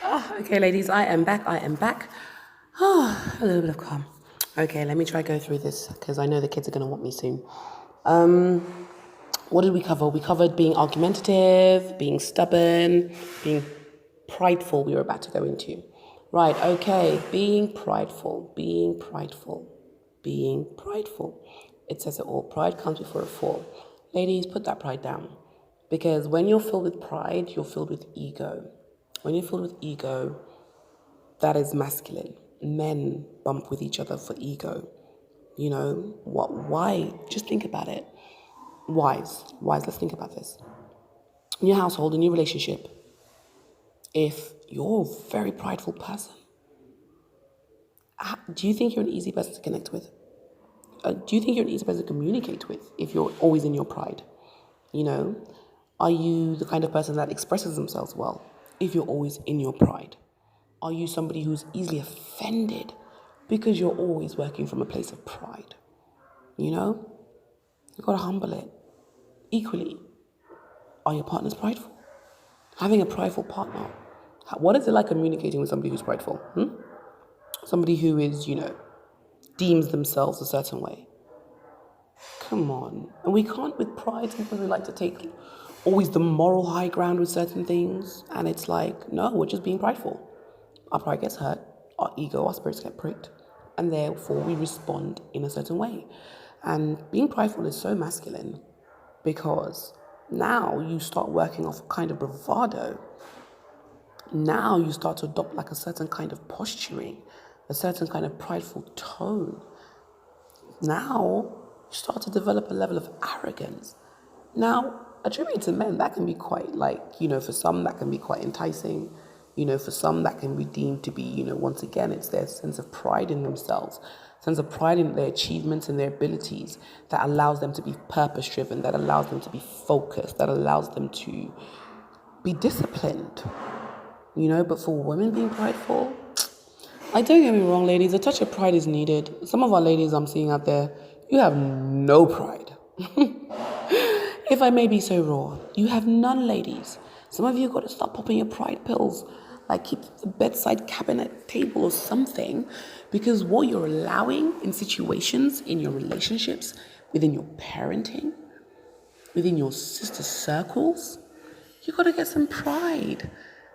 Okay, ladies, I am back. A little bit of calm. Okay, let me try go through this because I know the kids are going to want me soon. What did we cover? We covered being argumentative, being stubborn, being prideful we were about to go into. Right, okay, being prideful. It says it all. Pride comes before a fall. Ladies, put that pride down. Because when you're filled with pride, you're filled with ego. When you're filled with ego, that is masculine. Men bump with each other for ego. You know, why? Just think about it. Wise, let's think about this. In your household, in your relationship, if you're a very prideful person, do you think you're an easy person to connect with? Do you think you're an easy person to communicate with if you're always in your pride? You know, are you the kind of person that expresses themselves well if you're always in your pride? Are you somebody who's easily offended because you're always working from a place of pride? You know, you've got to humble it. Equally, are your partners prideful? Having a prideful partner, what is it like communicating with somebody who's prideful? Somebody who is, deems themselves a certain way. Come on. And we can't with pride because we like to take always the moral high ground with certain things. And it's like, no, we're just being prideful. Our pride gets hurt, our ego, our spirits get pricked, and therefore we respond in a certain way. And being prideful is so masculine because now you start working off a kind of bravado. Now you start to adopt like a certain kind of posturing, a certain kind of prideful tone. Now you start to develop a level of arrogance. Now, attributed to men, that can be quite for some that can be quite enticing. For some that can be deemed to be, once again, it's their sense of pride in themselves, sense of pride in their achievements and their abilities that allows them to be purpose-driven, that allows them to be focused, that allows them to be disciplined. But for women being prideful, don't get me wrong, ladies, a touch of pride is needed. Some of our ladies I'm seeing out there, you have no pride. If I may be so raw, you have none, ladies. Some of you got to start popping your pride pills, like keep the bedside cabinet table or something, because what you're allowing in situations, in your relationships, within your parenting, within your sister circles, you got to get some pride.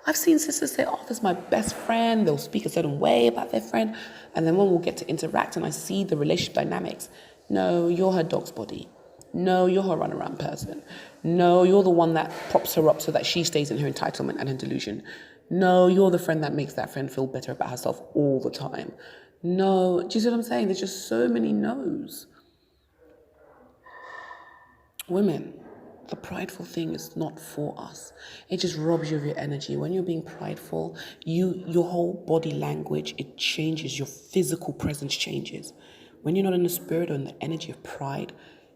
I've seen sisters say, oh, this is my best friend. They'll speak a certain way about their friend. And then when we'll get to interact and I see the relationship dynamics, no, you're her dog's body. No, you're her runaround person. No, you're the one that props her up so that she stays in her entitlement and her delusion. No, you're the friend that makes that friend feel better about herself all the time. No, do you see what I'm saying? There's just so many no's. Women, the prideful thing is not for us. It just robs you of your energy. When you're being prideful, your whole body language, it changes. Your physical presence changes. When you're not in the spirit or in the energy of pride,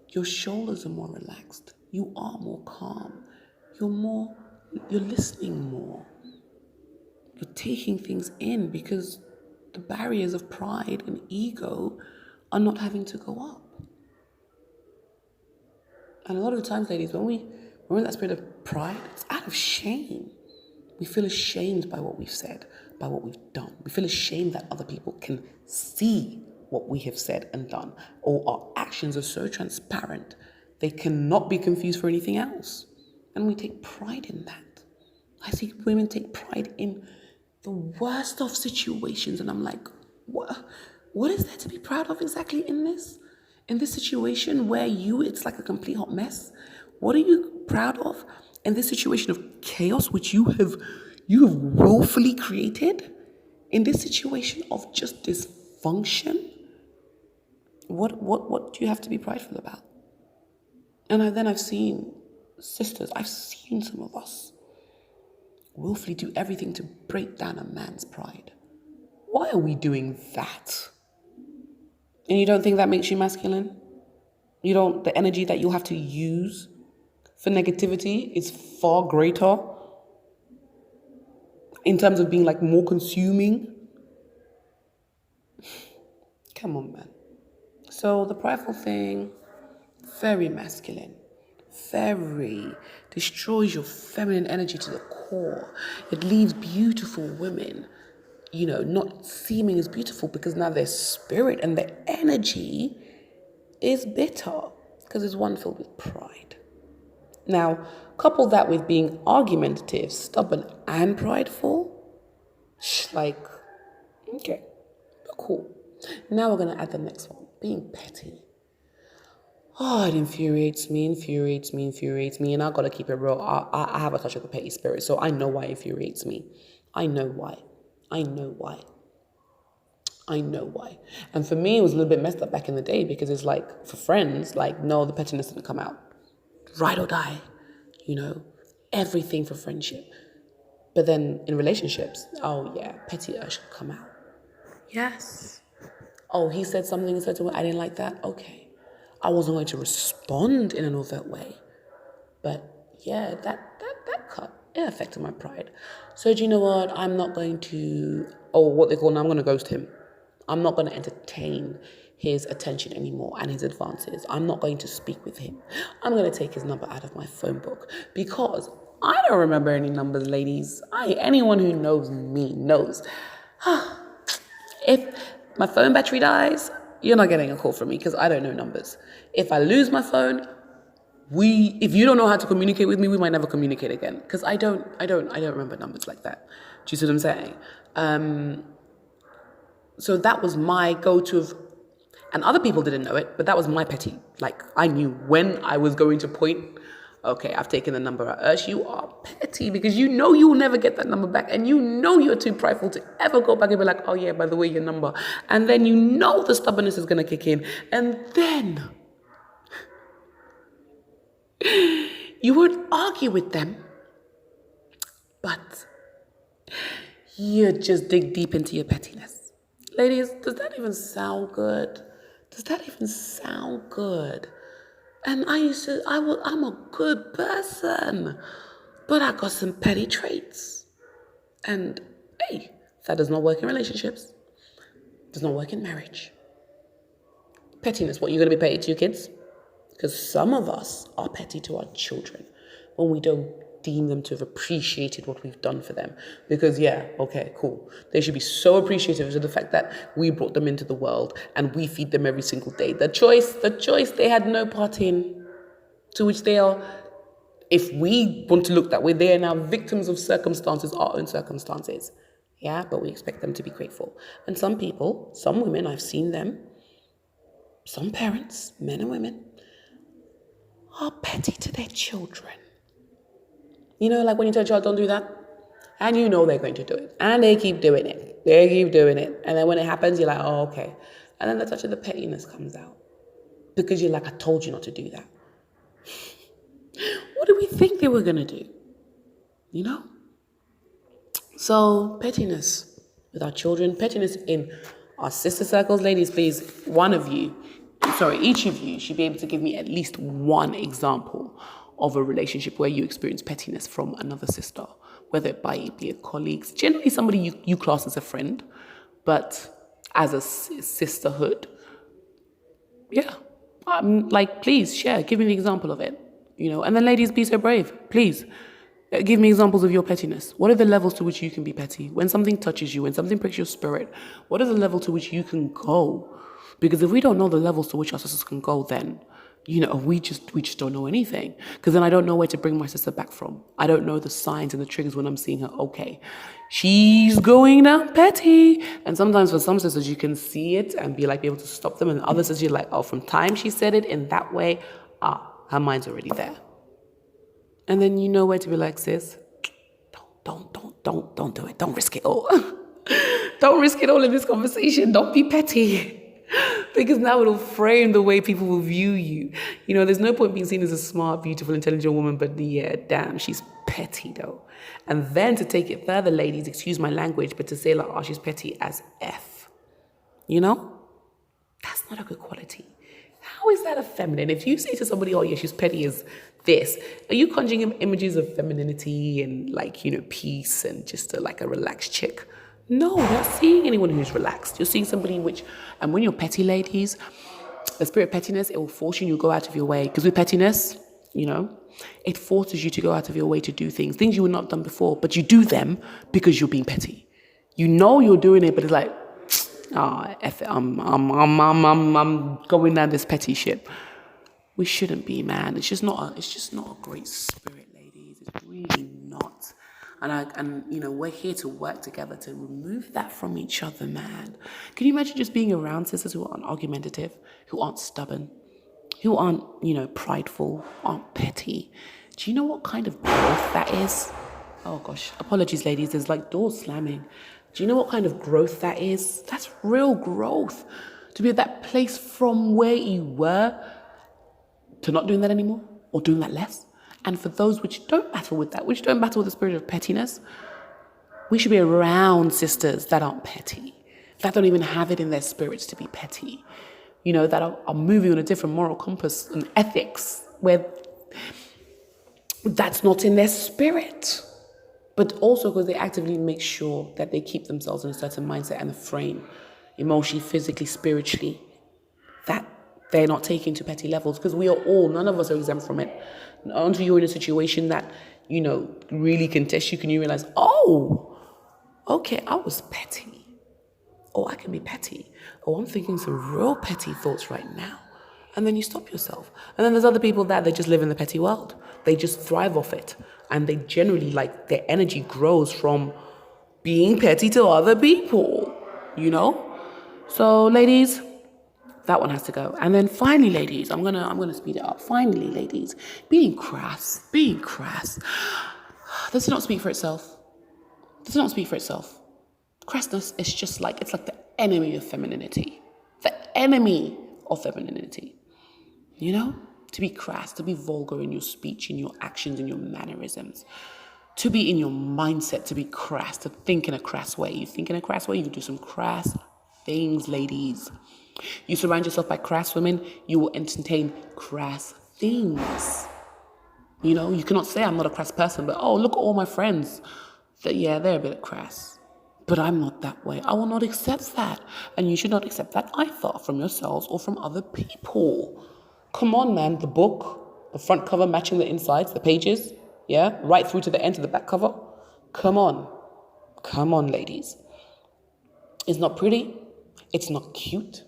your shoulders are more relaxed. You are more calm. You're listening more. You're taking things in because the barriers of pride and ego are not having to go up. And a lot of the times, ladies, when we're in that spirit of pride, it's out of shame. We feel ashamed by what we've said, by what we've done. We feel ashamed that other people can see what we have said and done, or our actions are so transparent, they cannot be confused for anything else. And we take pride in that. I see women take pride in the worst of situations, and I'm like, what is there to be proud of exactly in this? In this situation where it's like a complete hot mess? What are you proud of in this situation of chaos which you have willfully created? In this situation of just dysfunction? What do you have to be prideful about? And then I've seen some of us willfully do everything to break down a man's pride. Why are we doing that? And you don't think that makes you masculine? The energy that you'll have to use for negativity is far greater in terms of being like more consuming? Come on, man. So the prideful thing, very masculine. Very. destroys your feminine energy to the core. It leaves beautiful women, not seeming as beautiful because now their spirit and their energy is bitter because it's one filled with pride. Now, couple that with being argumentative, stubborn, and prideful, okay, cool. Now we're going to add the next one, being petty. Oh, it infuriates me, and I've got to keep it real. I have a touch of the petty spirit, so I know why it infuriates me. I know why. And for me, it was a little bit messed up back in the day because it's like, for friends, no, the pettiness didn't come out. Ride or die, everything for friendship. But then in relationships, oh yeah, petty urge should come out. Yes. Oh, he said something in such a way, I didn't like that. Okay. I wasn't going to respond in an overt way. But yeah, that cut, it affected my pride. So do you know what? I'm not going to, what they call now, I'm going to ghost him. I'm not going to entertain his attention anymore and his advances. I'm not going to speak with him. I'm going to take his number out of my phone book because I don't remember any numbers, ladies. Anyone who knows me knows. If my phone battery dies, you're not getting a call from me because I don't know numbers. If I lose my phone, if you don't know how to communicate with me, we might never communicate again because I don't remember numbers like that. Do you see what I'm saying? So that was my go-to of, and other people didn't know it, but that was my petty. I knew when I was going to point, okay, I've taken the number out. Ursh, you are petty because you know you will never get that number back, and you know you're too prideful to ever go back and be like, oh yeah, by the way, your number. And then you know the stubbornness is going to kick in. And then you won't argue with them, but you just dig deep into your pettiness. Ladies, does that even sound good? And I'm a good person, but I got some petty traits. And hey, that does not work in relationships. Does not work in marriage. Pettiness, what, you're going to be petty to your kids? Because some of us are petty to our children when we don't deem them to have appreciated what we've done for them. Because yeah, okay, cool. They should be so appreciative of the fact that we brought them into the world and we feed them every single day. The choice they had no part in, to which they are, if we want to look that way, they are now victims of circumstances, our own circumstances. Yeah, but we expect them to be grateful. And some people, some women, I've seen them, some parents, men and women, are petty to their children. Like when you tell a child, don't do that, and you know they're going to do it, and they keep doing it. And then when it happens, you're like, oh, okay. And then the touch of the pettiness comes out because you're like, I told you not to do that. What do we think they were going to do? So pettiness with our children, pettiness in our sister circles. Ladies, please, each of you should be able to give me at least one example of a relationship where you experience pettiness from another sister, whether it be a colleague, generally somebody you class as a friend, but as a sisterhood. Yeah, please share, give me an example of it, and then ladies, be so brave, please. Give me examples of your pettiness. What are the levels to which you can be petty? When something touches you, when something pricks your spirit, what is the level to which you can go? Because if we don't know the levels to which our sisters can go, then we just don't know anything. Because then I don't know where to bring my sister back from. I don't know the signs and the triggers when I'm seeing her. Okay, she's going down petty. And sometimes for some sisters, you can see it and be able to stop them. And other sisters, you're like, oh, from time she said it in that way, her mind's already there. And then you know where to be like, sis, don't do it. Don't risk it all. Don't risk it all in this conversation. Don't be petty. Because now it'll frame the way people will view you. There's no point being seen as a smart, beautiful, intelligent woman, but yeah, damn, she's petty though. And then to take it further, ladies, excuse my language, but to say she's petty as F. That's not a good quality. How is that a feminine? If you say to somebody, oh yeah, she's petty as this, are you conjuring images of femininity and peace and just a relaxed chick? No, you're not seeing anyone who's relaxed. You're seeing somebody and when you're petty, ladies, the spirit of pettiness, it will force you to go out of your way. Because with pettiness, you know? It forces you to go out of your way to do things you would not have done before, but you do them because you're being petty. You know you're doing it, but it's like, F it, I'm going down this petty ship. We shouldn't be, man. It's just not a great spirit, ladies. It's really not. And we're here to work together to remove that from each other, man. Can you imagine just being around sisters who aren't argumentative, who aren't stubborn, who aren't, prideful, aren't petty? Do you know what kind of growth that is? Oh gosh, apologies, ladies. There's like doors slamming. Do you know what kind of growth that is? That's real growth. To be at that place from where you were to not doing that anymore or doing that less. And for those which don't battle with that, which don't battle with the spirit of pettiness, we should be around sisters that aren't petty, that don't even have it in their spirits to be petty, that are moving on a different moral compass and ethics where that's not in their spirit. But also because they actively make sure that they keep themselves in a certain mindset and a frame, emotionally, physically, spiritually, that they're not taking to petty levels, because none of us are exempt from it. Until you're in a situation that, really can test you, can you realize, oh, okay, I was petty. Oh, I can be petty. Oh, I'm thinking some real petty thoughts right now. And then you stop yourself. And then there's other people that they just live in the petty world. They just thrive off it. And they generally, their energy grows from being petty to other people, So, ladies, that one has to go. And then finally, ladies, I'm gonna speed it up. Finally, ladies, being crass. Does it not speak for itself? Crassness is just it's like the enemy of femininity. To be crass, to be vulgar in your speech, in your actions, in your mannerisms, to be in your mindset, to be crass, to think in a crass way. You think in a crass way, you can do some crass things, ladies. You surround yourself by crass women, you will entertain crass things. You cannot say I'm not a crass person, but look at all my friends. They're a bit crass. But I'm not that way. I will not accept that. And you should not accept that either from yourselves or from other people. Come on, man. The book, the front cover matching the insides, the pages, right through to the end of the back cover. Come on, ladies. It's not pretty. It's not cute.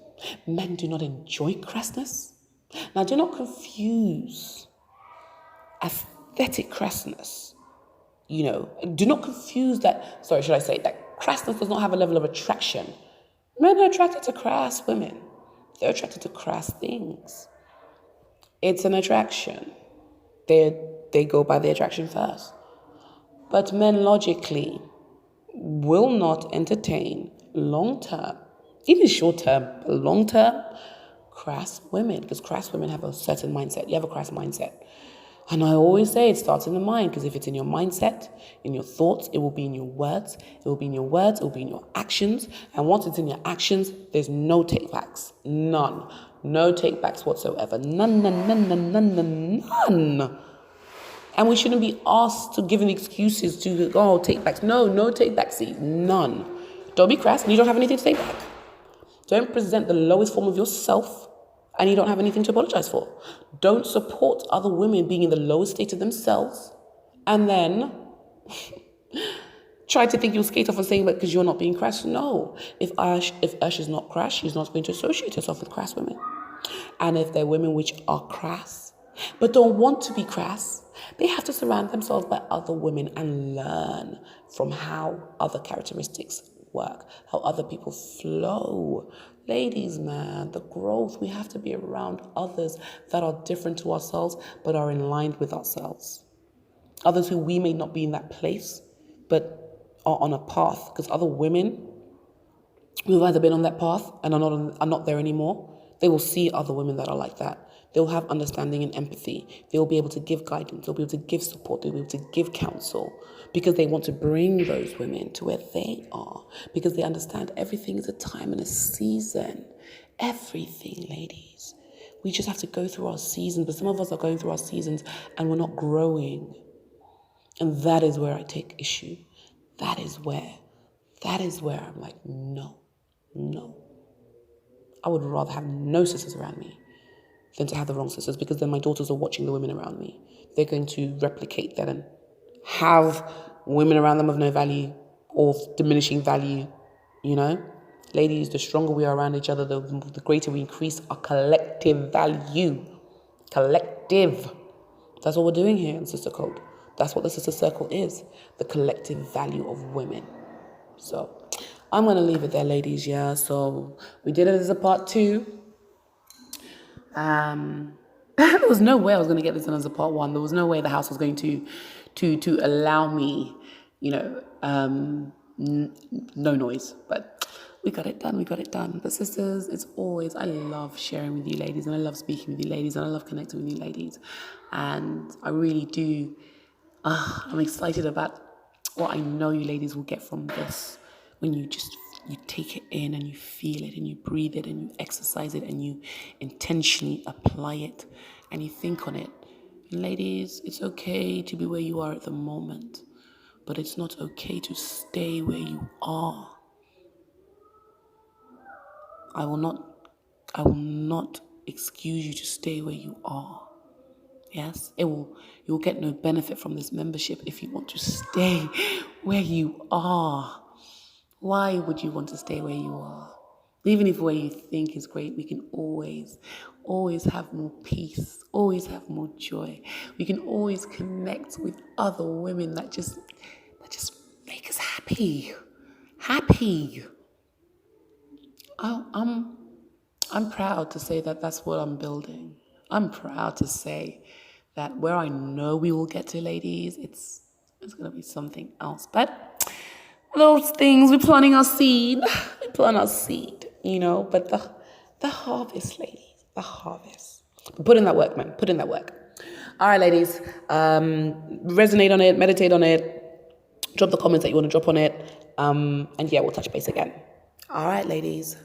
Men do not enjoy crassness. Now, do not confuse aesthetic crassness. Do not confuse that. Sorry, should I say that crassness does not have a level of attraction. Men are attracted to crass women. They're attracted to crass things. It's an attraction. They go by the attraction first. But men logically will not entertain long-term, even short-term, long-term, crass women, because crass women have a certain mindset. You have a crass mindset. And I always say it starts in the mind, because if it's in your mindset, in your thoughts, it will be in your words. It will be in your words, it will be in your actions. And once it's in your actions, there's no take-backs. None. No take-backs whatsoever. None. And we shouldn't be asked to give an excuses to, take-backs. No take-backs, none. Don't be crass and you don't have anything to take back. Don't present the lowest form of yourself and you don't have anything to apologize for. Don't support other women being in the lowest state of themselves and then try to think you'll skate off and saying, but because you're not being crass. No. If Ash is not crass, she's not going to associate herself with crass women. And if they're women which are crass, but don't want to be crass, they have to surround themselves by other women and learn from how other characteristics work, how other people flow. Ladies, man, the growth, we have to be around others that are different to ourselves, but are in line with ourselves. Others who we may not be in that place, but are on a path, because other women who have either been on that path and are not there anymore, they will see other women that are like that. They'll have understanding and empathy. They'll be able to give guidance. They'll be able to give support. They'll be able to give counsel because they want to bring those women to where they are, because they understand everything is a time and a season. Everything, ladies. We just have to go through our seasons, but some of us are going through our seasons and we're not growing. And that is where I take issue. That is where I'm like, no. I would rather have no sisters around me than to have the wrong sisters, because then my daughters are watching the women around me. They're going to replicate that and have women around them of no value or diminishing value, you know? Ladies, the stronger we are around each other, the greater we increase our collective value. Collective. That's what we're doing here in SisterCode. That's what the Sister Circle is, the collective value of women. So I'm going to leave it there, ladies, yeah? So we did it as a part 2. There was no way I was going to get this done as a part 1. There was no way the house was going to allow me, no noise. But we got it done. But sisters, I love sharing with you ladies, and I love speaking with you ladies, and I love connecting with you ladies. And I really do, I'm excited about what I know you ladies will get from this when you take it in and you feel it and you breathe it and you exercise it and you intentionally apply it and you think on it. And ladies, it's okay to be where you are at the moment, but it's not okay to stay where you are. I will not excuse you to stay where you are. Yes, you will get no benefit from this membership if you want to stay where you are. Why would you want to stay where you are? Even if where you think is great, we can always have more peace, always have more joy. We can always connect with other women that just make us happy. Happy. I'm proud to say that that's what I'm building. I'm proud to say that where I know we will get to, ladies, it's going to be something else. But those things, we're planting our seed. But the harvest, ladies, the harvest. Put in that work, man. Put in that work. All right, ladies. Resonate on it, meditate on it. Drop the comments that you want to drop on it. And yeah, we'll touch base again. All right, ladies.